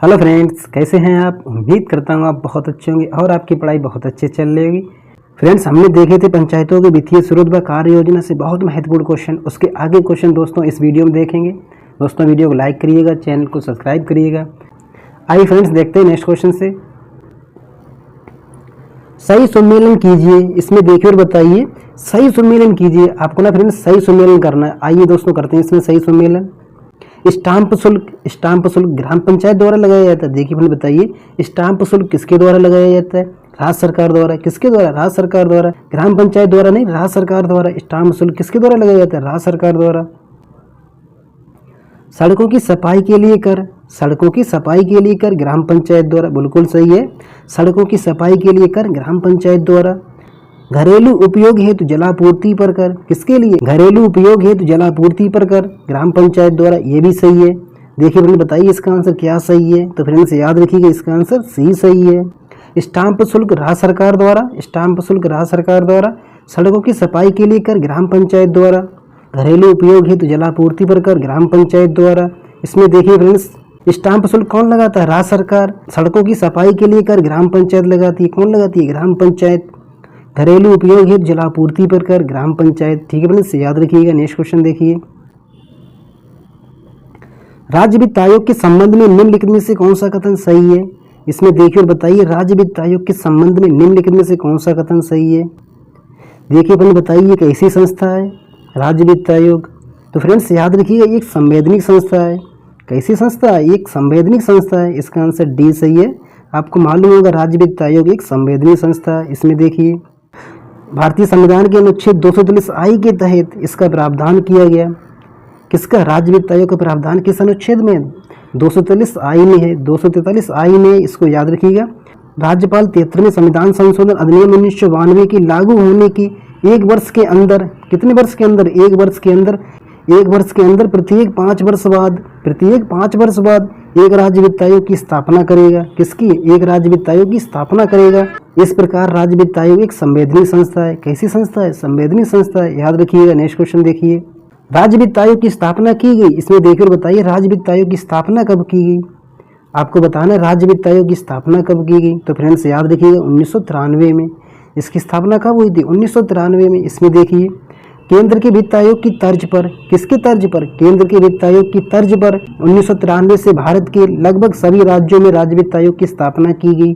Hello friends, कैसे हैं आप। उम्मीद करता हूँ आप बहुत अच्छे होंगे और आपकी पढ़ाई बहुत अच्छे चल रही होगी। फ्रेंड्स, हमने देखे थे पंचायतों के वित्तीय स्रोत व कार्य योजना से बहुत महत्वपूर्ण क्वेश्चन। उसके आगे क्वेश्चन दोस्तों इस वीडियो में देखेंगे। दोस्तों वीडियो को लाइक करिएगा, चैनल को सब्सक्राइब करिएगा। आइए फ्रेंड्स देखते हैं नेक्स्ट क्वेश्चन से। सही सम्मेलन कीजिए, इसमें देखिए और बताइए। सही सम्मेलन कीजिए, आपको ना फ्रेंड्स सही सम्मेलन करना है। आइए दोस्तों करते हैं इसमें सही सम्मेलन। स्टाम्प शुल्क ग्राम पंचायत द्वारा लगाया जाता है। देखिए फ्रेंड बताइए, स्टाम्प शुल्क किसके द्वारा लगाया जाता है? राज्य सरकार द्वारा। किसके द्वारा? राज्य सरकार द्वारा। ग्राम पंचायत द्वारा नहीं, राज्य सरकार द्वारा। स्टाम्प शुल्क किसके द्वारा लगाया जाता है? राज्य सरकार द्वारा। सड़कों की सफाई के लिए कर, सड़कों की सफाई के लिए कर ग्राम पंचायत द्वारा। बिल्कुल सही है, सड़कों की सफाई के लिए कर ग्राम पंचायत द्वारा। घरेलू उपयोग हेतु जलापूर्ति पर कर, किसके लिए? घरेलू उपयोग हेतु जलापूर्ति पर कर ग्राम पंचायत द्वारा। ये भी सही है। देखिए फ्रेंड बताइए इसका आंसर क्या सही है। तो फ्रेंड्स याद रखिएगा इसका आंसर सी सही है। स्टाम्प शुल्क राज्य सरकार द्वारा, स्टाम्प शुल्क राज्य सरकार द्वारा। सड़कों की सफाई के लिए कर ग्राम पंचायत द्वारा। घरेलू उपयोग हेतु जलापूर्ति पर कर ग्राम पंचायत द्वारा। इसमें देखिए फ्रेंड्स, स्टाम्प शुल्क कौन लगाता है? राज्य सरकार। सड़कों की सफाई के लिए कर ग्राम पंचायत लगाती है। कौन लगाती है? ग्राम पंचायत। घरेलू उपयोग हेतु जलापूर्ति पर कर ग्राम पंचायत। ठीक है फ्रेंड्स, याद रखिएगा। नेक्स्ट क्वेश्चन देखिए। राज्य वित्त आयोग के संबंध में निम्नलिखित में से कौन सा कथन सही है? इसमें देखिए और बताइए, राज्य वित्त आयोग के संबंध में निम्नलिखित में से कौन सा कथन सही है? देखिए फ्रेंड बताइए कैसी संस्था है राज्य वित्त आयोग? तो फ्रेंड्स याद रखिएगा एक संवैधानिक संस्था है। कैसी संस्था है? एक संवैधानिक संस्था है। इसका आंसर डी सही है। आपको मालूम होगा राज्य वित्त आयोग एक संवैधानिक संस्था है। इसमें देखिए भारतीय संविधान के अनुच्छेद 243 के तहत इसका प्रावधान किया गया। किसका? राज्य वित्त आयोग का प्रावधान किस अनुच्छेद में? 243 में है। 243 में, इसको याद रखिएगा। राज्यपाल 73वें संविधान संशोधन अधिनियम 1992 की लागू होने की एक वर्ष के अंदर, कितने वर्ष के अंदर? एक वर्ष के अंदर प्रत्येक 5 वर्ष बाद एक राज्य वित्त आयोग की स्थापना करेगा। किसकी? एक राज्य वित्त आयोग की स्थापना करेगा। इस प्रकार राज्य वित्त आयोग एक संवैधानिक संस्था है। कैसी संस्था है? संवैधानिक संस्था है। याद रखिएगा। नेक्स्ट क्वेश्चन देखिए। राज्य वित्त आयोग की स्थापना की गई, इसमें देखिए बताइए राज्य वित्त आयोग की स्थापना कब की गई? आपको बताना है राज्य वित्त आयोग की स्थापना कब की गई। तो फ्रेंड्स याद रखिएगा 1993 में। इसकी स्थापना कब हुई थी? 1993 में। इसमें देखिए केंद्र के वित्त आयोग की तर्ज पर, किसके तर्ज पर? केंद्र के वित्त आयोग की तर्ज पर 1993 से भारत के लगभग सभी राज्यों में राज्य वित्त आयोग की स्थापना की गई।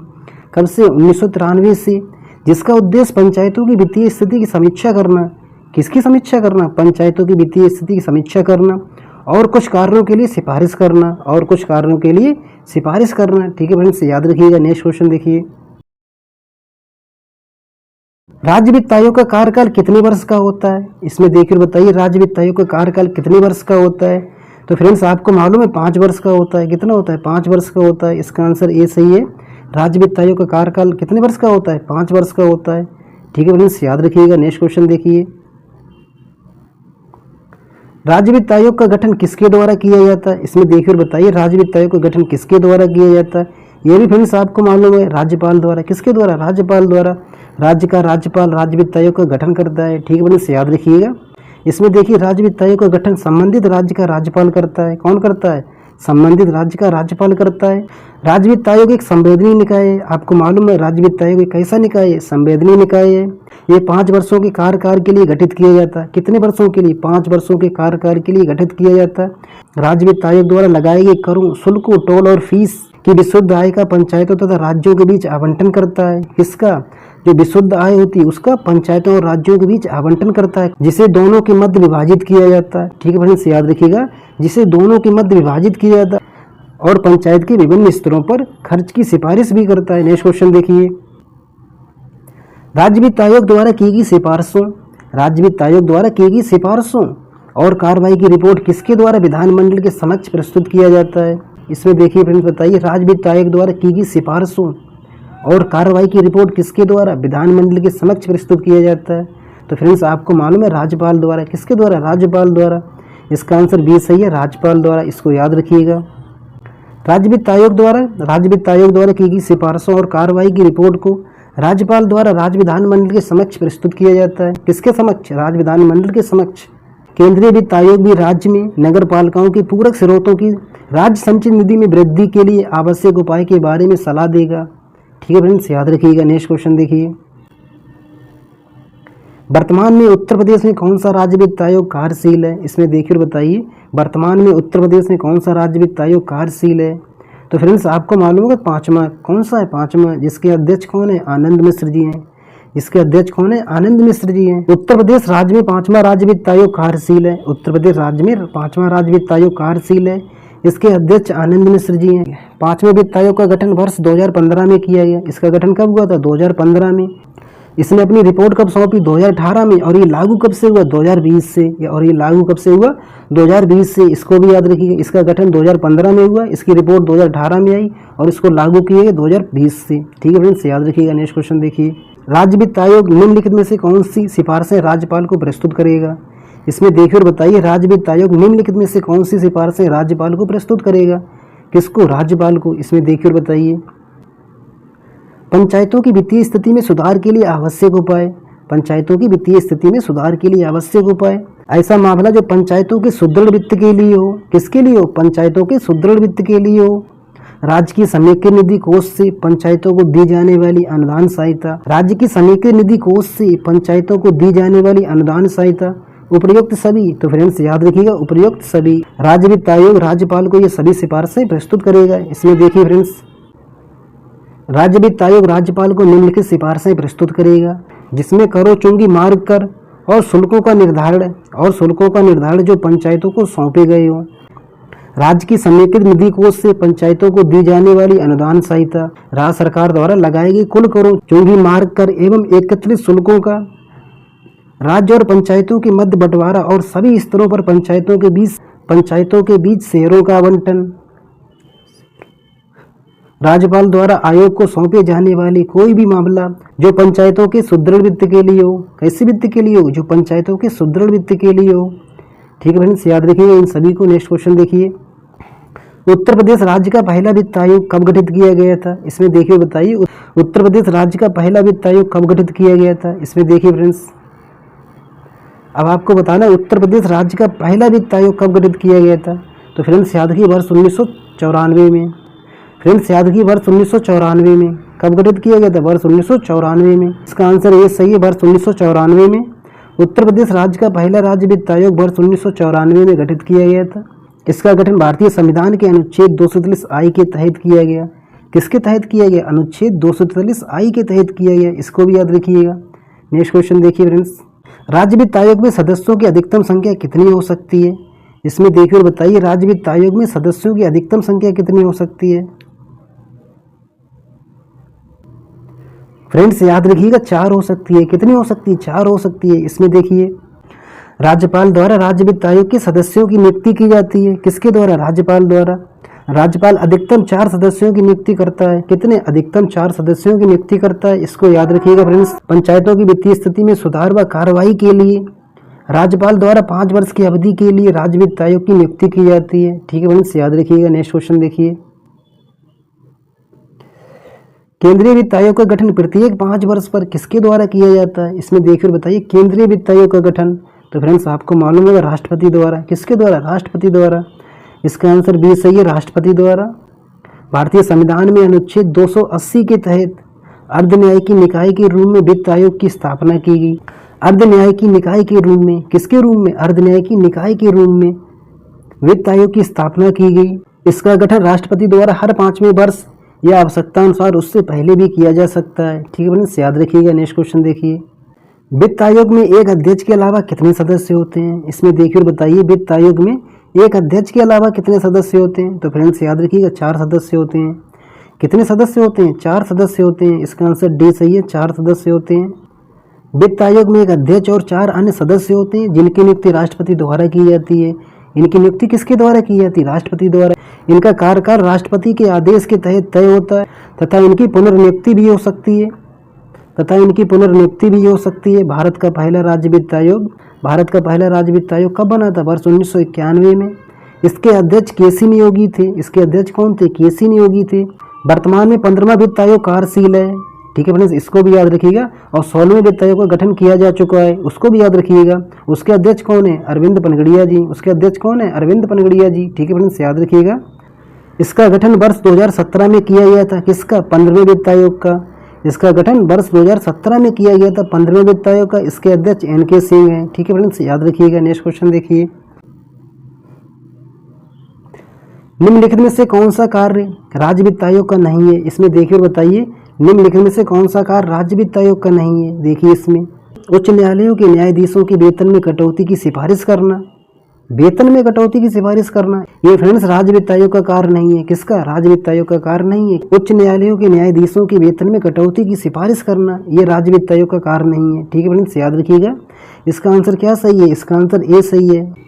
कब से? 1993 से। जिसका उद्देश्य पंचायतों की वित्तीय स्थिति की समीक्षा करना। किसकी समीक्षा करना? पंचायतों की वित्तीय स्थिति की समीक्षा करना और कुछ कारणों के लिए सिफारिश करना, और कुछ कारणों के लिए सिफारिश करना। ठीक है फ्रेंड्स, याद रखिएगा। नेक्स्ट क्वेश्चन देखिए। राज्य वित्त आयोग का कार्यकाल कितने वर्ष का होता है? इसमें देखिए बताइए राज्य वित्त आयोग का कार्यकाल कितने वर्ष का होता है? तो फ्रेंड्स आपको मालूम है 5 वर्ष का होता है। कितना होता है? 5 वर्ष का होता है। इसका आंसर ए सही है। राज्य वित्त आयोग का कार्यकाल कितने वर्ष का होता है? 5 वर्ष का होता है। ठीक है फ्रेंड्स, याद रखिएगा। नेक्स्ट क्वेश्चन देखिए। राज्य वित्त आयोग का गठन किसके द्वारा किया जाता है? इसमें देखिए और बताइए राज्य वित्त आयोग का गठन किसके द्वारा किया जाता है? ये भी फ्रेंड्स आपको मालूम है राज्यपाल द्वारा। किसके द्वारा? राज्यपाल द्वारा। राज्य का राज्यपाल राज्य वित्त आयोग का गठन करता है। ठीक है फ्रेंड्स, याद रखिएगा। इसमें देखिए राज्य वित्त आयोग का गठन संबंधित राज्य का राज्यपाल करता है। कौन करता है? संबंधित राज्य का राज्यपाल करता है। राज्य वित्त आयोग एक संवैधानिक निकाय है। आपको मालूम है राज्य वित्त आयोग एक कैसा निकाय है? संवैधानिक निकाय है। ये 5 वर्षों के कार्यकाल के लिए गठित किया जाता है। कितने वर्षों के लिए? 5 वर्षों के कार्यकाल के लिए गठित किया जाता है। राज्य वित्त आयोग द्वारा लगाए गए करों, शुल्कों, टोल और फीस की विशुद्ध आय का पंचायतों तथा राज्यों के बीच आवंटन करता है। किसका? जो विशुद्ध आय होती है उसका पंचायतों और राज्यों के बीच आवंटन करता है, जिसे दोनों के मध्य विभाजित किया जाता है। ठीक है फ्रेंड्स, याद रखिएगा। जिसे दोनों के मध्य विभाजित किया जाता है और पंचायत के विभिन्न स्तरों पर खर्च की सिफारिश भी करता है। नेक्स्ट क्वेश्चन देखिए। राज्य वित्त आयोग द्वारा की गई सिफारिशों, राज्य वित्त आयोग द्वारा की गई सिफारिशों और कार्रवाई की रिपोर्ट किसके द्वारा विधानमंडल के समक्ष प्रस्तुत किया जाता है? इसमें देखिए फ्रेंड्स बताइए राज्य वित्त आयोग द्वारा की गई सिफारिशों और कार्रवाई की रिपोर्ट किसके द्वारा विधानमंडल के समक्ष प्रस्तुत किया जाता है? तो फ्रेंड्स आपको मालूम है राज्यपाल द्वारा। किसके द्वारा? राज्यपाल द्वारा। इसका आंसर बी सही है, राज्यपाल द्वारा। इसको याद रखिएगा। राज्य वित्त आयोग द्वारा की गई सिफारिशों और कार्रवाई की रिपोर्ट को राज्यपाल द्वारा राज्य विधानमंडल के समक्ष प्रस्तुत किया जाता है। किसके समक्ष? राज्य विधानमंडल के समक्ष। केंद्रीय वित्त आयोग भी राज्य में नगर पालिकाओं के पूरक स्रोतों की राज्य संचित निधि में वृद्धि के लिए आवश्यक उपाय के बारे में सलाह देगा। ठीक है फ्रेंड्स, याद रखिएगा। नेक्स्ट क्वेश्चन देखिए, वर्तमान में उत्तर प्रदेश में कौन सा राज्य वित्त आयोग कार्यशील है? इसमें देखिए और बताइए, वर्तमान में उत्तर प्रदेश में कौन सा राज्य वित्त आयोग कार्यशील है? तो फ्रेंड्स आपको मालूम होगा पांचवा कौन सा है, पांचवा, जिसके अध्यक्ष कौन है? आनंद मिश्र जी हैं। इसके अध्यक्ष कौन है? आनंद मिश्र जी हैं। उत्तर प्रदेश राज्य में पांचवा राज्य वित्त आयोग कार्यशील है। उत्तर प्रदेश राज्य में पांचवा राज्य वित्त आयोग कार्यशील है। इसके अध्यक्ष आनंद मिश्र जी हैं। पांचवें वित्त आयोग का गठन वर्ष 2015 में किया गया। इसका गठन कब हुआ था? 2015 में। इसने अपनी रिपोर्ट कब सौंपी? 2018 में। और ये लागू कब से हुआ? 2020 से। और ये लागू कब से हुआ? 2020 से। इसको भी याद रखिएगा। इसका गठन 2015 में हुआ, इसकी रिपोर्ट 2018 में आई और इसको लागू किया गया 2020 से। ठीक है फ्रेंड्स, याद रखिएगा। नेक्स्ट क्वेश्चन देखिए, राज्य वित्त आयोग निम्नलिखित में से कौन सी सिफारिशें राज्यपाल को प्रस्तुत करेगा? इसमें देखिए और बताइए, राज्य वित्त आयोग निम्नलिखित में से कौन सी सिफारिशें राज्यपाल को प्रस्तुत करेगा? किसको? राज्यपाल को। इसमें देखिए और बताइए, पंचायतों की वित्तीय स्थिति में सुधार के लिए आवश्यक उपाय। पंचायतों की वित्तीय स्थिति में सुधार के लिए आवश्यक उपाय, ऐसा मामला जो पंचायतों के सुदृढ़ वित्त के लिए हो। किसके लिए हो? पंचायतों के सुदृढ़ वित्त के लिए हो। राज्य की समेकित निधि कोष से पंचायतों को दी जाने वाली अनुदान सहायता। राज्य की समेकित निधि कोष से पंचायतों को दी जाने वाली अनुदान सहायता। उपयुक्त सभी। तो फ्रेंड्स याद रखिएगा, उपयुक्त सभी। राज्य वित्त आयोग राज्यपाल को ये सभी सिफारिशें प्रस्तुत करेगा। इसमें देखिए फ्रेंड्स, राज्य वित्त आयोग राज्यपाल को निम्नलिखित सिफारिशें प्रस्तुत करेगा, जिसमें करों, चूंगी, मार्ग कर और शुल्कों का निर्धारण जो पंचायतों को सौंपे गए हों। राज्य की समेकित निधि कोष से पंचायतों को दी जाने वाली अनुदान सहायता। राज्य सरकार द्वारा लगाए गए कुल करों, चूंगी, मार्ग कर एवं एकत्रित शुल्कों का राज्य और पंचायतों के मध्य बंटवारा और सभी स्तरों पर पंचायतों के बीच शेयरों का आवंटन। राज्यपाल द्वारा आयोग को सौंपे जाने वाले कोई भी मामला जो पंचायतों के सुदृढ़ वित्त के लिए हो। कैसे वित्त के लिए हो? जो पंचायतों के सुदृढ़ वित्त के लिए हो। ठीक है फ्रेंड्स, याद रखिएगा इन सभी को। नेक्स्ट क्वेश्चन देखिए, उत्तर प्रदेश राज्य का पहला वित्त आयोग कब गठित किया गया था? इसमें देखिए बताइए, उत्तर प्रदेश राज्य का पहला वित्त आयोग कब गठित किया गया था? इसमें देखिए फ्रेंड्स, अब आपको बताना उत्तर प्रदेश राज्य का पहला वित्त आयोग कब गठित किया गया था। तो फ्रेंड्स याद रखिए, वर्ष 1994 में। फ्रेंड्स याद रखिए, वर्ष 1994 में। कब गठित किया गया था? वर्ष 1994 में। इसका आंसर ये सही है, वर्ष 1994 में। उत्तर प्रदेश राज्य का पहला राज्य वित्त आयोग वर्ष 1994 में गठित किया गया था। इसका गठन भारतीय संविधान के अनुच्छेद 243 के तहत किया गया। किसके तहत किया गया? अनुच्छेद 243 के तहत किया गया। इसको भी याद रखिएगा। नेक्स्ट क्वेश्चन देखिए फ्रेंड्स, राज्य वित्त आयोग में सदस्यों की अधिकतम संख्या कितनी हो सकती है? इसमें देखिए और बताइए, राज्य वित्त आयोग में सदस्यों की अधिकतम संख्या कितनी हो सकती है? फ्रेंड्स याद रखिएगा, 4 हो सकती है। कितनी हो सकती है? 4 हो सकती है। इसमें देखिए, राज्यपाल द्वारा राज्य वित्त आयोग के सदस्यों की नियुक्ति की जाती है। किसके द्वारा? राज्यपाल द्वारा। राज्यपाल अधिकतम 4 सदस्यों की नियुक्ति करता है। कितने? अधिकतम 4 सदस्यों की नियुक्ति करता है। इसको याद रखिएगा फ्रेंड्स। पंचायतों की वित्तीय स्थिति में सुधार व कार्रवाई के लिए राज्यपाल द्वारा 5 वर्ष की अवधि के लिए राज्य वित्त आयोग की नियुक्ति की जाती है। ठीक है फ्रेंड्स, याद रखिएगा। नेक्स्ट क्वेश्चन देखिए, केंद्रीय वित्त आयोग का गठन प्रत्येक 5 वर्ष पर किसके द्वारा किया जाता है? इसमें देखिए बताइए, केंद्रीय वित्त आयोग का गठन। तो फ्रेंड्स आपको मालूम होगा, राष्ट्रपति द्वारा। किसके द्वारा? राष्ट्रपति द्वारा। इसका आंसर बी सही है, राष्ट्रपति द्वारा। भारतीय संविधान में अनुच्छेद 280 के तहत अर्ध न्यायिक निकाय के रूप में वित्त आयोग की स्थापना की गई। अर्ध न्यायिक निकाय के रूप में, किसके रूप में? अर्ध न्यायिक निकाय के रूप में वित्त आयोग की स्थापना की गई। इसका गठन राष्ट्रपति द्वारा हर 5वें वर्ष या आवश्यकता अनुसार उससे पहले भी किया जा सकता है। ठीक है फ्रेंड्स, याद रखिएगा। नेक्स्ट क्वेश्चन देखिए, वित्त आयोग में एक अध्यक्ष के अलावा कितने सदस्य होते हैं? इसमें देखिए और बताइए, वित्त आयोग में एक अध्यक्ष के अलावा कितने सदस्य होते हैं? तो फ्रेंड्स याद रखिएगा, 4 सदस्य होते हैं। कितने सदस्य होते हैं? 4 सदस्य होते हैं। इसका आंसर डी सही है, 4 सदस्य होते हैं। वित्त आयोग में एक अध्यक्ष और 4 अन्य सदस्य होते हैं, जिनकी नियुक्ति राष्ट्रपति द्वारा की जाती है। इनकी नियुक्ति किसके द्वारा की जाती है? राष्ट्रपति द्वारा। इनका कार्यकाल राष्ट्रपति के आदेश के तहत तय होता है तथा इनकी पुनर्नियुक्ति भी हो सकती है। भारत का पहला राज्य वित्त आयोग कब बना था? वर्ष 1991 में। इसके अध्यक्ष केसी नियोगी थे। इसके अध्यक्ष कौन थे? केसी नियोगी थे। वर्तमान में 15वां वित्त आयोग कार्यशील है। ठीक है फ्रेंड्स, इसको भी याद रखिएगा। और 16वें वित्त आयोग का गठन किया जा चुका है, उसको भी याद रखिएगा। उसके अध्यक्ष कौन है? अरविंद पनगड़िया जी। ठीक है फ्रेंड्स, याद रखिएगा। इसका गठन वर्ष 2017 में किया गया था। किसका? 15वें वित्त आयोग का। इसका गठन वर्ष 2017 में किया गया था 15वें वित्त आयोग का। इसके अध्यक्ष NK सिंह हैं। ठीक है फ्रेंड्स, याद रखिएगा। नेक्स्ट क्वेश्चन देखिए, निम्नलिखित में से कौन सा कार्य राज्य वित्त आयोग का नहीं है? इसमें देखिए और बताइए, निम्नलिखित में से कौन सा कार्य राज्य वित्त आयोग का नहीं है? देखिए इसमें उच्च न्यायालयों के न्यायाधीशों के वेतन में कटौती की सिफारिश करना। वेतन में कटौती की सिफारिश करना, ये फ्रेंड्स राज्य वित्त आयोग का कार्य नहीं है। किसका? राज्य वित्त आयोग का कार्य नहीं है। उच्च न्यायालयों के न्यायाधीशों के वेतन में कटौती की सिफारिश करना, ये राज्य वित्त आयोग का कार्य नहीं है। ठीक है फ्रेंड्स, याद रखिएगा। इसका आंसर क्या सही है? इसका आंसर ए सही है।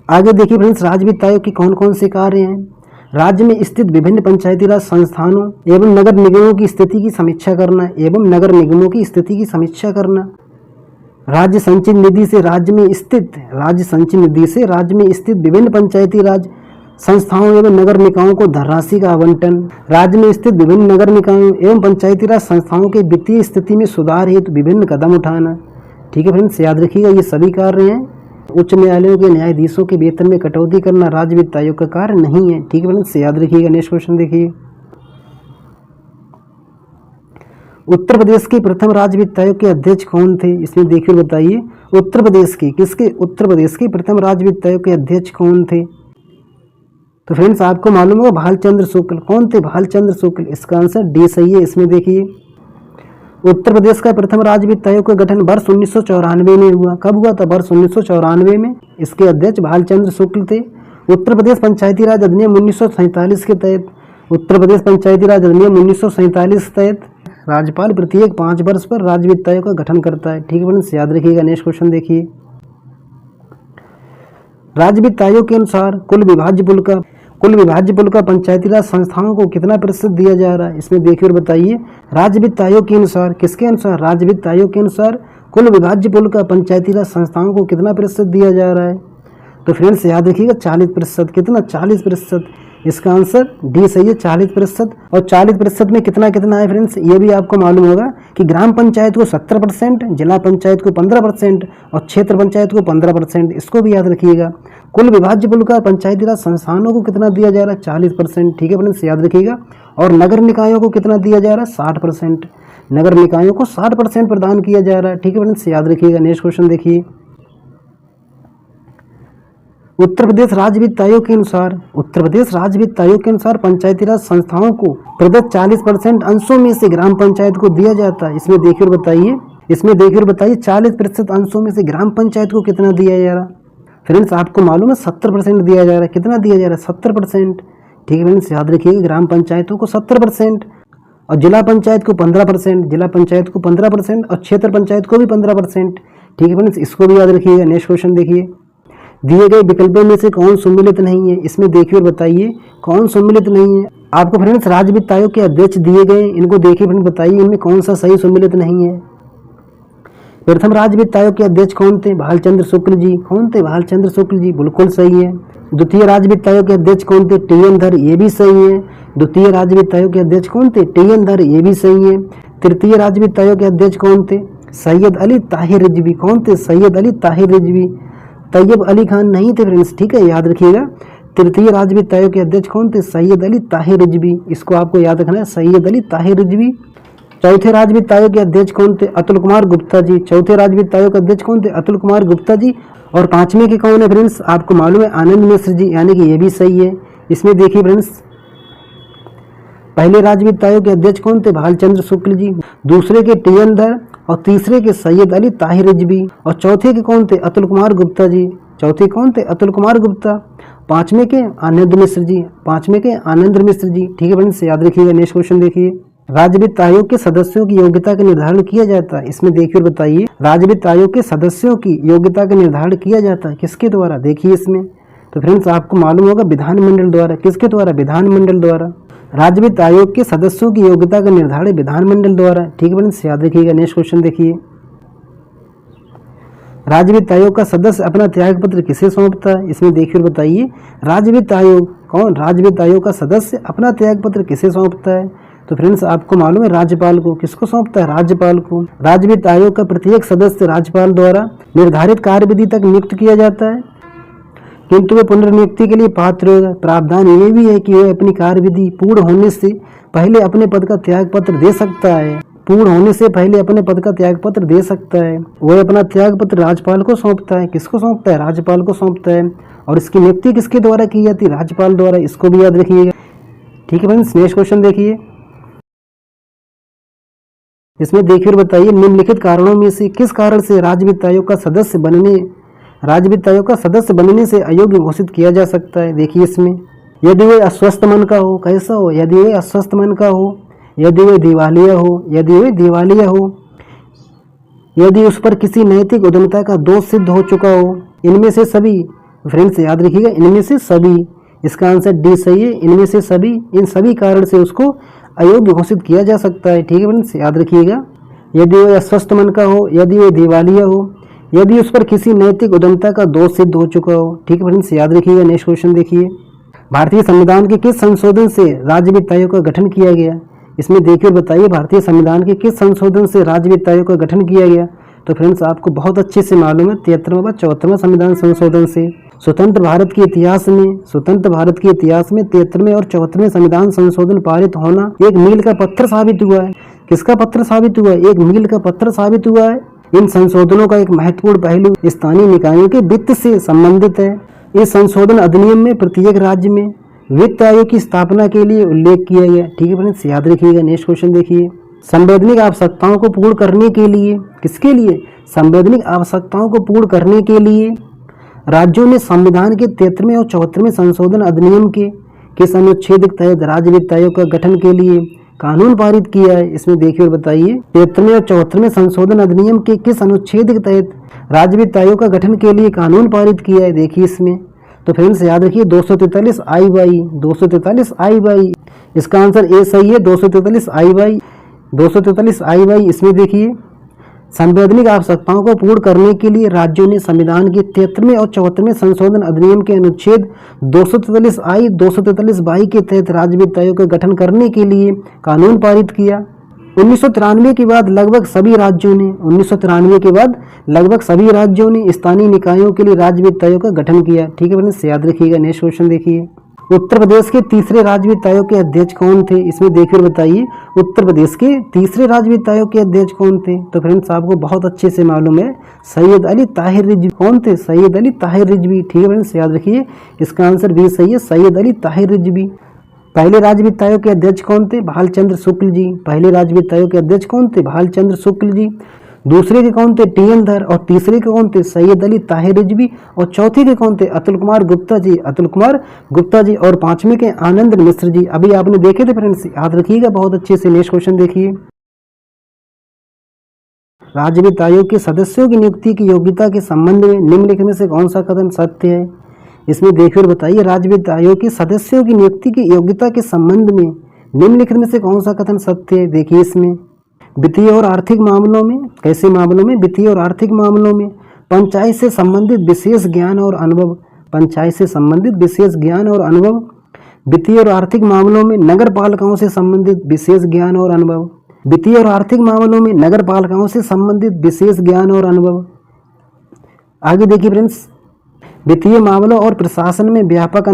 आगे देखिए फ्रेंड्स, राज्य वित्त आयोग के कौन कौन से कार्य हैं? राज्य में स्थित विभिन्न पंचायती राज संस्थानों एवं नगर निगमों की स्थिति की समीक्षा करना एवं नगर निगमों की स्थिति की समीक्षा करना। राज्य संचित निधि से राज्य में स्थित विभिन्न पंचायती राज संस्थाओं एवं नगर निकायों को धनराशि का आवंटन। राज्य में स्थित विभिन्न नगर निकायों एवं पंचायती राज संस्थाओं के वित्तीय स्थिति में सुधार हेतु विभिन्न कदम उठाना। ठीक है फ्रेंड्स, याद रखिएगा, ये सभी कार्य हैं। उच्च न्यायालयों के न्यायाधीशों के वेतन में कटौती करना राज्य वित्त आयोग का कार्य नहीं है। ठीक है फ्रेंड्स, याद रखिएगा। नेक्स्ट क्वेश्चन देखिए, उत्तर प्रदेश के प्रथम राज्य वित्त आयोग के अध्यक्ष कौन थे? इसमें देखिए बताइए, उत्तर प्रदेश के प्रथम राज्य वित्त आयोग के अध्यक्ष कौन थे? तो फ्रेंड्स आपको मालूम होगा भालचंद्र शुक्ल। कौन थे? भालचंद्र शुक्ल। इसका आंसर डी सही है। इसमें देखिए, उत्तर प्रदेश का प्रथम राज्य वित्त आयोग का गठन वर्ष 1994 में हुआ। कब हुआ था? वर्ष 1994 में। इसके अध्यक्ष भालचंद्र शुक्ल थे। उत्तर प्रदेश पंचायती राज अधिनियम 1947 के तहत राज्यपाल प्रत्येक 5 वर्ष पर राज्य वित्त आयोग का गठन करता है। ठीक है फ्रेंड्स, याद रखिएगा। नेक्स्ट क्वेश्चन देखिए, राज्य वित्त आयोग के अनुसार कुल विभाज्य पुल का पंचायती राज संस्थाओं को कितना प्रतिशत दिया जा रहा है? इसमें देखिए और बताइए, राज्य वित्त आयोग के अनुसार, किसके अनुसार? राज्य वित्त आयोग के अनुसार कुल विभाज्य पुल का पंचायती राज संस्थाओं को कितना प्रतिशत दिया जा रहा है? तो फ्रेंड्स याद रखिएगा 40%। कितना? 40%। इसका आंसर डी सही है, 40%। और 40% में कितना कितना है फ्रेंड्स, ये भी आपको मालूम होगा कि ग्राम पंचायत को 70%, जिला पंचायत को 15% और क्षेत्र पंचायत को 15%। इसको भी याद रखिएगा। कुल विभाज्य पुल का पंचायती राज संस्थानों को कितना दिया जा रहा है? 40%। ठीक है फ्रेंड्स, याद रखिएगा। और नगर निकायों को कितना दिया जा रहा है? 60%। नगर निकायों को 60% प्रदान किया जा रहा है। ठीक है फ्रेंड्स, याद रखिएगा। नेक्स्ट क्वेश्चन देखिए, उत्तर प्रदेश राज्य वित्त आयोग के अनुसार पंचायती राज संस्थाओं को प्रदत्त 40% अंशों में से ग्राम पंचायत को दिया जाता है। इसमें देखिए और बताइए 40% अंशों में से ग्राम पंचायत को कितना दिया जा रहा है? फ्रेंड्स आपको मालूम है 70% दिया जा रहा है। कितना दिया जा रहा है? 70%। ठीक है फ्रेंड्स, याद रखिएगा। ग्राम पंचायतों को 70% और जिला पंचायत को 15% और क्षेत्र पंचायत को भी 15%। ठीक है फ्रेंड्स, इसको भी याद रखिएगा। नेक्स्ट क्वेश्चन देखिए, दिए गए विकल्पों में से कौन सम्मिलित नहीं है? इसमें देखिए और बताइए कौन सम्मिलित नहीं है। आपको फ्रेंड्स राज्य वित्त आयोग के अध्यक्ष दिए गए, इनको देखिए फ्रेंड्स, बताइए इनमें कौन सा सही सम्मिलित नहीं है। प्रथम राज्य वित्त आयोग के अध्यक्ष कौन थे? भालचंद्र शुक्ल जी। कौन थे? भालचंद्र शुक्ल जी, बिल्कुल सही है। द्वितीय राज्य वित्त आयोग के अध्यक्ष कौन थे? TN धर, ये भी सही है। द्वितीय राज्य वित्त आयोग के अध्यक्ष कौन थे? TN धर, ये भी सही है। तृतीय राज्य वित्त आयोग के अध्यक्ष कौन थे? सैयद अली ताहिर रिजवी। कौन थे? सैयद अली ताहिर रिजवी। तैयब अली खान नहीं थे फ्रेंड्स। ठीक है, याद रखिएगा। तृतीय राज्य वित्त आयोग के अध्यक्ष कौन थे? सैयद अली ताहिर रिजवी। इसको आपको याद रखना है, सैयद अली ताहिर रिजवी। चौथे राज्य वित्त आयोग के अध्यक्ष कौन थे? अतुल कुमार गुप्ता जी। चौथे राज्य वित्त आयोग के अध्यक्ष कौन थे? अतुल कुमार गुप्ता जी। और पांचवें के कौन है फ्रेंड्स? आपको मालूम है आनंद मिश्र जी, यानी कि ये भी सही है। इसमें देखिए फ्रेंड्स, पहले राज्य वित्त आयोग के अध्यक्ष कौन थे? भालचंद्र शुक्ल जी। दूसरे के TN धर और तीसरे के सैयद अली ताहिर रिजवी और चौथे के कौन थे? अतुल कुमार गुप्ता जी। चौथे कौन थे? अतुल कुमार गुप्ता। पांचवें के आनंद मिश्र जी। ठीक है फ्रेंड्स, याद रखिएगा। नेक्स्ट क्वेश्चन देखिए, राज्य वित्त आयोग के सदस्यों की योग्यता का निर्धारण किया जाता है। इसमें देखिए और बताइए, राज्य वित्त आयोग के सदस्यों की योग्यता का निर्धारण किया जाता है किसके द्वारा? देखिए इसमें, तो फ्रेंड्स आपको मालूम होगा विधानमंडल द्वारा। किसके द्वारा? विधानमंडल द्वारा। राज्य वित्त आयोग के सदस्यों की योग्यता का निर्धारण विधानमंडल द्वारा। ठीक है फ्रेंड्स, याद रखिएगा। नेक्स्ट क्वेश्चन देखिए, राज्य वित्त आयोग का सदस्य अपना त्याग पत्र किसे सौंपता है? इसमें देखिए और बताइए, राज्य वित्त आयोग कौन? राज्य वित्त आयोग का सदस्य अपना त्याग पत्र किसे सौंपता है? तो फ्रेंड्स आपको मालूम है राज्यपाल को। किसको सौंपता है? राज्यपाल को। राज्य वित्त आयोग का प्रत्येक सदस्य राज्यपाल द्वारा निर्धारित कार्यविधि तक नियुक्त किया जाता है। किंतु वह पुनर्नियुक्ति के लिए पात्र होगा। प्रावधान ये भी है कि वह अपनी कार्यविधि पूर्ण होने से पहले अपने पद का त्याग पत्र दे सकता है। पूर्ण होने से पहले अपने पद का त्याग पत्र दे सकता है। वह अपना त्याग पत्र राज्यपाल को सौंपता है। किसको सौंपता है? राज्यपाल को सौंपता है। और इसकी नियुक्ति किसके द्वारा की जाती है? राज्यपाल द्वारा। इसको भी याद रखिएगा। ठीक है फ्रेंड्स, नेक्स्ट क्वेश्चन देखिए। इसमें देखिए और बताइए, निम्नलिखित कारणों में से किस कारण से राज्य वित्त आयोग का सदस्य बनने से अयोग्य घोषित किया जा सकता है? देखिए इसमें, यदि वह अस्वस्थ मन का हो। कैसा हो? यदि वह अस्वस्थ मन का हो, यदि वह दिवालिया हो, यदि उस पर किसी नैतिक उद्यमता का दोष सिद्ध हो चुका हो। इनमें से सभी, फ्रेंड्स याद रखिएगा, इनमें से सभी, इसका आंसर डी सही है। इनमें से सभी, इन सभी कारण से उसको अयोग्य घोषित किया जा सकता है। ठीक है फ्रेंड्स, याद रखिएगा। यदि वह अस्वस्थ मन का हो, यदि वह दिवालिया हो, यदि उस पर किसी नैतिक उद्यमता का दोष सिद्ध हो चुका हो। ठीक है फ्रेंड्स, याद रखिएगा। नेक्स्ट क्वेश्चन देखिए, भारतीय संविधान के किस संशोधन से राज्य वित्त आयोग का गठन किया गया? इसमें देखिए और बताइए, भारतीय संविधान के किस संशोधन से राज्य वित्त आयोग का गठन किया गया? तो फ्रेंड्स आपको बहुत अच्छे से मालूम है, 73वां व 74वां संविधान संशोधन से। स्वतंत्र भारत के इतिहास में 73वें और 74वें संविधान संशोधन पारित होना एक मील का पत्थर साबित हुआ है। किसका पत्थर साबित हुआ है? एक मील का पत्थर साबित हुआ है। इन संशोधनों का एक महत्वपूर्ण पहलू स्थानीय निकायों के वित्त से संबंधित है। इस संशोधन अधिनियम में प्रत्येक राज्य में वित्त आयोग की स्थापना के लिए उल्लेख किया गया। ठीक है फ्रेंड्स, याद रखिएगा। नेक्स्ट क्वेश्चन देखिए, संवैधानिक आवश्यकताओं को पूर्ण करने के लिए, किसके लिए? संवैधानिक आवश्यकताओं को पूर्ण करने के लिए राज्यों ने संविधान के 73वें और 74वें संशोधन अधिनियम के किस अनुच्छेद के तहत राज्य वित्त आयोग का गठन के लिए कानून पारित किया है? इसमें देखिए और बताइए, 73वें और 74वें संशोधन अधिनियम के किस अनुच्छेद के तहत राज्य वित्त आयोग का गठन के लिए कानून पारित किया है? देखिए इसमें, तो फ्रेंड्स याद रखिए 243 आई। इसका आंसर ए सही है, 243 आई। इसमें देखिए, संवैधानिक आवश्यकताओं को पूर्ण करने के लिए राज्यों ने संविधान के 73वें और 74वें संशोधन अधिनियम के अनुच्छेद 243 आई 243 बाई के तहत राज्य वित्त आयोग का गठन करने के लिए कानून पारित किया। 1993 के बाद लगभग सभी राज्यों ने स्थानीय निकायों के लिए राज्य वित्त आयोग का गठन किया। ठीक है फ्रेंड्स, याद रखिएगा। नेक्स्ट क्वेश्चन देखिए, उत्तर प्रदेश के तीसरे राज्य वित्त आयोग के अध्यक्ष कौन थे? इसमें देखिए और बताइए, उत्तर प्रदेश के तीसरे राज्य वित्त आयोग के अध्यक्ष कौन थे? तो फ्रेंड्स आपको बहुत अच्छे से मालूम है, सैयद अली ताहिर रिजवी। कौन थे? सैयद अली ताहिर रिजवी। ठीक है फ्रेंड्स, याद रखिए। इसका आंसर भी सही है, सैयद अली ताहिर रिजवी। पहले राज्य वित्त आयोग के अध्यक्ष कौन थे? भालचंद्र शुक्ल जी। पहले राज्य वित्त आयोग के अध्यक्ष कौन थे? भालचंद्र शुक्ल जी। दूसरे के कौन थे? टी एन धर। और तीसरे के कौन थे? सैयद अली ताहिर रिजवी। और चौथे के कौन थे? अतुल कुमार गुप्ता जी। और पांचवें के आनंद मिश्र जी। अभी आपने देखे थे फ्रेंड्स, याद रखिएगा बहुत अच्छे से। नेक्स्ट क्वेश्चन देखिए, राज्य वित्त आयोग के सदस्यों की नियुक्ति की योग्यता के संबंध में निम्नलिखित में से कौन सा कथन सत्य है? इसमें देखिए और बताइए, राज्य वित्त आयोग के सदस्यों की नियुक्ति की योग्यता के संबंध में निम्नलिखित में से कौन सा कथन सत्य है? देखिए इसमें, वित्तीय और आर्थिक मामलों में, कैसे मामलों में? वित्तीय और आर्थिक मामलों में पंचायत से संबंधित विशेष ज्ञान और अनुभव। वित्तीय और आर्थिक मामलों में नगर पालिकाओं से संबंधित विशेष ज्ञान और अनुभव। वित्तीय और आर्थिक मामलों में नगर पालिकाओं से संबंधित विशेष ज्ञान और अनुभव। आगे देखिए फ्रेंड्स, वित्तीय मामलों और प्रशासन में व्यापक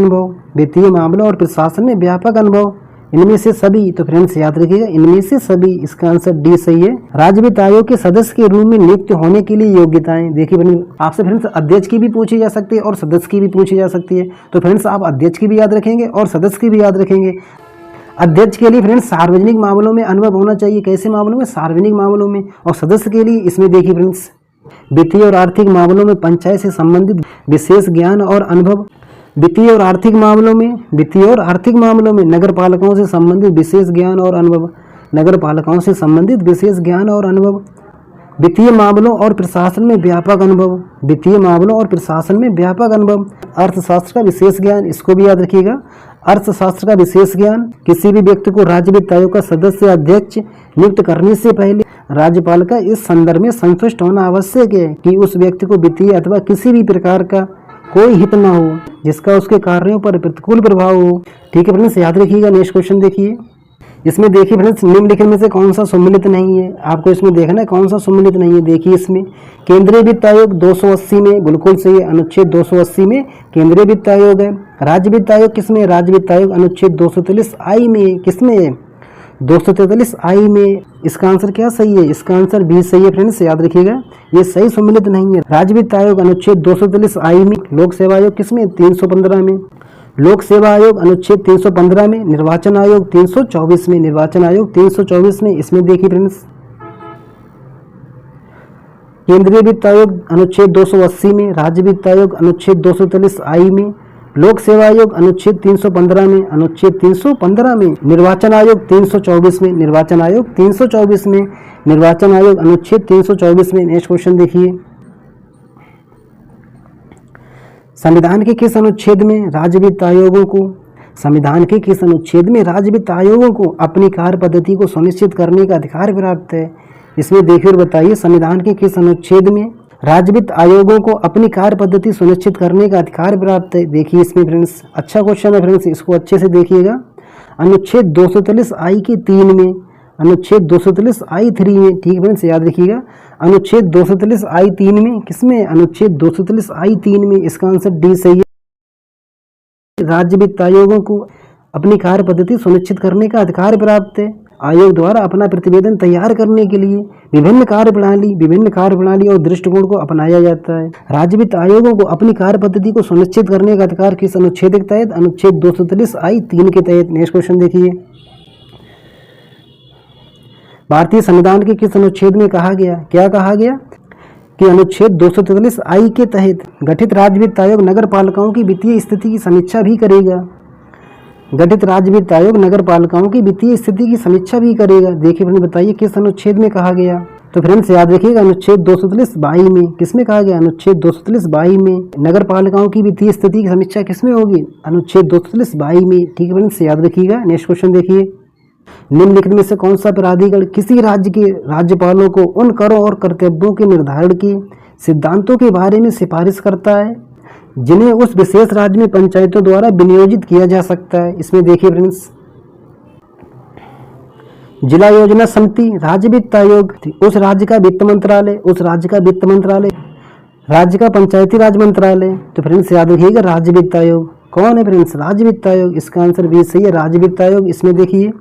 अनुभव। इनमें से सभी, तो फ्रेंड्स याद रखिएगा, इनमें से सभी। इसका आंसर डी सही है। राज्य वित्त आयोग के सदस्य के रूप में नियुक्त होने के लिए योग्यताएं। देखिए आपसे फ्रेंड्स अध्यक्ष की भी पूछी जा सकती है और सदस्य की भी पूछी जा सकती है। तो फ्रेंड्स आप अध्यक्ष की भी याद रखेंगे और सदस्य की भी याद रखेंगे। अध्यक्ष के लिए फ्रेंड्स सार्वजनिक मामलों में अनुभव होना चाहिए। कैसे मामलों में? सार्वजनिक मामलों में। और सदस्य के लिए इसमें देखिए फ्रेंड्स, वित्तीय और आर्थिक मामलों में पंचायत से संबंधित विशेष ज्ञान और अनुभव। वित्तीय और आर्थिक मामलों में नगर पालिकाओं से संबंधित विशेष ज्ञान और अनुभव। वित्तीय मामलों और प्रशासन में व्यापक अनुभव। अर्थशास्त्र का विशेष ज्ञान, इसको भी याद रखिएगा। अर्थशास्त्र का विशेष ज्ञान। किसी भी व्यक्ति को राज्य वित्त आयोग का सदस्य अध्यक्ष नियुक्त करने से पहले राज्यपाल का इस संदर्भ में संतुष्ट होना आवश्यक है कि उस व्यक्ति को वित्तीय अथवा किसी भी प्रकार का कोई हित न हो जिसका उसके कार्यों पर प्रतिकूल प्रभाव हो। ठीक है फ्रेंड्स, याद रखिएगा। नेक्स्ट क्वेश्चन देखिए, इसमें देखिए फ्रेंड्स निम्नलिखित में से कौन सा सम्मिलित नहीं है, आपको इसमें देखना है कौन सा सम्मिलित नहीं है। देखिए इसमें केंद्रीय वित्त आयोग 280 में बिल्कुल सही है, अनुच्छेद 280 में केंद्रीय वित्त आयोग है। राज्य वित्त आयोग किसमें, राज्य वित्त आयोग अनुच्छेद 243 आई में, किसमें है 243 आई में। इसका आंसर क्या सही है, इसका आंसर बी सही है फ्रेंड्स, याद रखिएगा ये सही सम्मिलित नहीं है। राज्य वित्त आयोग अनुच्छेद 243 आई में। लोक सेवा आयोग किसमें 315 में, लोक सेवा आयोग अनुच्छेद 315 में। निर्वाचन आयोग 324 में, निर्वाचन आयोग 324 में। इसमें देखिए फ्रेंड्स केंद्रीय वित्त आयोग अनुच्छेद 280 में, राज्य वित्त आयोग अनुच्छेद 243 आई में, लोक सेवा आयोग अनुच्छेद 315 में, अनुच्छेद 315 में। निर्वाचन आयोग 324 में, निर्वाचन आयोग 324 में, निर्वाचन आयोग अनुच्छेद 324 में। नेक्स्ट क्वेश्चन देखिए, संविधान के किस अनुच्छेद में राज्य वित्त आयोगों को, संविधान के किस अनुच्छेद में राज्य वित्त आयोगों को अपनी कार्य पद्धति को सुनिश्चित करने का अधिकार प्राप्त है। इसमें देखिए और बताइए संविधान के किस अनुच्छेद में राज्य वित्त आयोगों को अपनी कार्य पद्धति सुनिश्चित करने का अधिकार प्राप्त है। देखिए इसमें फ्रेंड्स अच्छा क्वेश्चन है फ्रेंड्स, इसको अच्छे से देखिएगा। अनुच्छेद 243 आई के 3 में, अनुच्छेद 243 आई 3 में, ठीक है फ्रेंड्स याद रखिएगा। अनुच्छेद 243 आई 3 में, किसमें अनुच्छेद 243 आई 3 में। इसका आंसर डी सही है। राज्य वित्त आयोगों को अपनी कार्य पद्धति सुनिश्चित करने का अधिकार प्राप्त है। आयोग द्वारा अपना प्रतिवेदन तैयार करने के लिए विभिन्न कार्यप्रणाली और दृष्टिकोण को अपनाया जाता है। राज्य वित्त आयोगों को अपनी कार्य पद्धति को सुनिश्चित करने का अधिकार किस अनुच्छेद के तहत, अनुच्छेद 243 आई 3 के तहत। नेक्स्ट क्वेश्चन देखिए, भारतीय संविधान के किस अनुच्छेद में कहा गया, क्या कहा गया कि अनुच्छेद 243 आई के तहत गठित राज्य वित्त आयोग नगर पालिकाओं की वित्तीय स्थिति की समीक्षा भी करेगा। गठित राज्य वित्त आयोग नगर पालिकाओं की वित्तीय स्थिति की समीक्षा भी करेगा। देखिए फ्रेंड बताइए किस अनुच्छेद में कहा गया। तो फ्रेंड्स याद रखिएगा अनुच्छेद 243 बाई में, किसमें कहा गया अनुच्छेद 243 बाई में। नगर पालिकाओं की वित्तीय स्थिति की समीक्षा किसमें होगी, अनुच्छेद 243 बाई में, ठीक है फ्रेंड्स याद रखिएगा। नेक्स्ट क्वेश्चन देखिए, निम्नलिखित में से कौन सा प्राधिकरण किसी राज्य के राज्यपालों को उन करों और कर्तव्यों के निर्धारण के सिद्धांतों के बारे में सिफारिश करता है जिन्हें उस विशेष राज्य में पंचायतों द्वारा विनियोजित किया जा सकता है। इसमें देखिए फ्रेंड्स जिला योजना समिति, राज्य वित्त आयोग, उस राज्य का वित्त मंत्रालय, उस राज्य का वित्त मंत्रालय, राज्य का पंचायती राज मंत्रालय। तो फ्रेंड्स याद रखिएगा राज्य वित्त आयोग कौन है फ्रेंड्स, राज्य वित्त आयोग। इसका आंसर भी सही है, राज्य वित्त आयोग। इसमें देखिए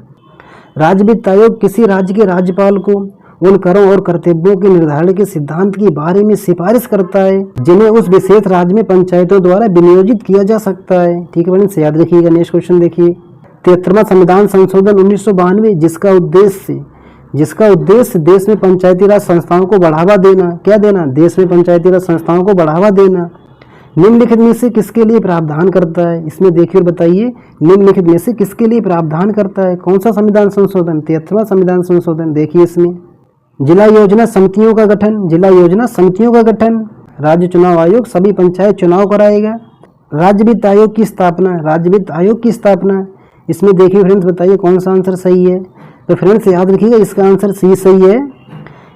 राज्य वित्त आयोग किसी राज्य के राज्यपाल को उन करों और कर्तव्यों के निर्धारण के सिद्धांत के बारे में सिफारिश करता है जिन्हें उस विशेष राज्य में पंचायतों द्वारा विनियोजित किया जा सकता है, ठीक है फ्रेंड्स याद रखिएगा। नेक्स्ट क्वेश्चन देखिए, 73वां संविधान संशोधन 1992 जिसका उद्देश्य देश में पंचायती राज संस्थाओं को बढ़ावा देना, क्या देना, देश में पंचायती राज संस्थाओं को बढ़ावा देना, निम्नलिखित में से किसके लिए प्रावधान करता है। इसमें देखिए और बताइए निम्नलिखित में से किसके लिए प्रावधान करता है, कौन सा संविधान संशोधन, 73वां संविधान संशोधन। देखिए इसमें जिला योजना समितियों का गठन, जिला योजना समितियों का गठन, राज्य चुनाव आयोग सभी पंचायत चुनाव कराएगा, राज्य वित्त आयोग की स्थापना, राज्य वित्त आयोग की स्थापना। इसमें देखिए फ्रेंड्स बताइए कौन सा आंसर सही है। तो फ्रेंड्स याद रखिएगा इसका आंसर सी सही है,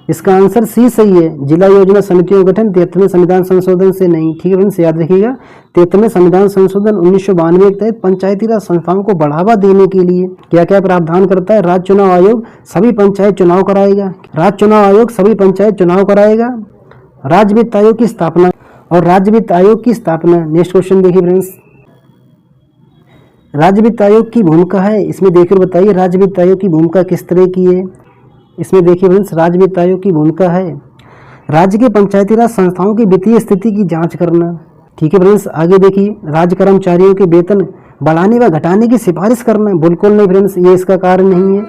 इसका आंसर सी सही है। जिला योजना समितियों का गठन 73वें संविधान संशोधन से नहीं, ठीक है फ्रेंड्स याद रखिएगा। 73वें संविधान संशोधन 1992 के तहत पंचायती राज संस्थाओं को बढ़ावा देने के लिए क्या क्या प्रावधान करता है, राज्य चुनाव आयोग सभी पंचायत चुनाव कराएगा, राज्य चुनाव आयोग सभी पंचायत चुनाव कराएगा, राज्य वित्त आयोग की स्थापना और राज्य वित्त आयोग की स्थापना। नेक्स्ट क्वेश्चन देखिए फ्रेंड्स, राज्य वित्त आयोग की भूमिका है, इसमें देखिए बताइए राज्य वित्त आयोग की भूमिका किस तरह की है। इसमें देखिए फ्रेंड्स राज्य वित्त आयोग की भूमिका है राज्य के पंचायती राज संस्थाओं की वित्तीय स्थिति की जांच करना, ठीक है फ्रेंड्स। आगे देखिए राज्य कर्मचारियों के वेतन बढ़ाने व घटाने की सिफारिश करना, बिल्कुल नहीं फ्रेंड्स ये इसका कारण नहीं है।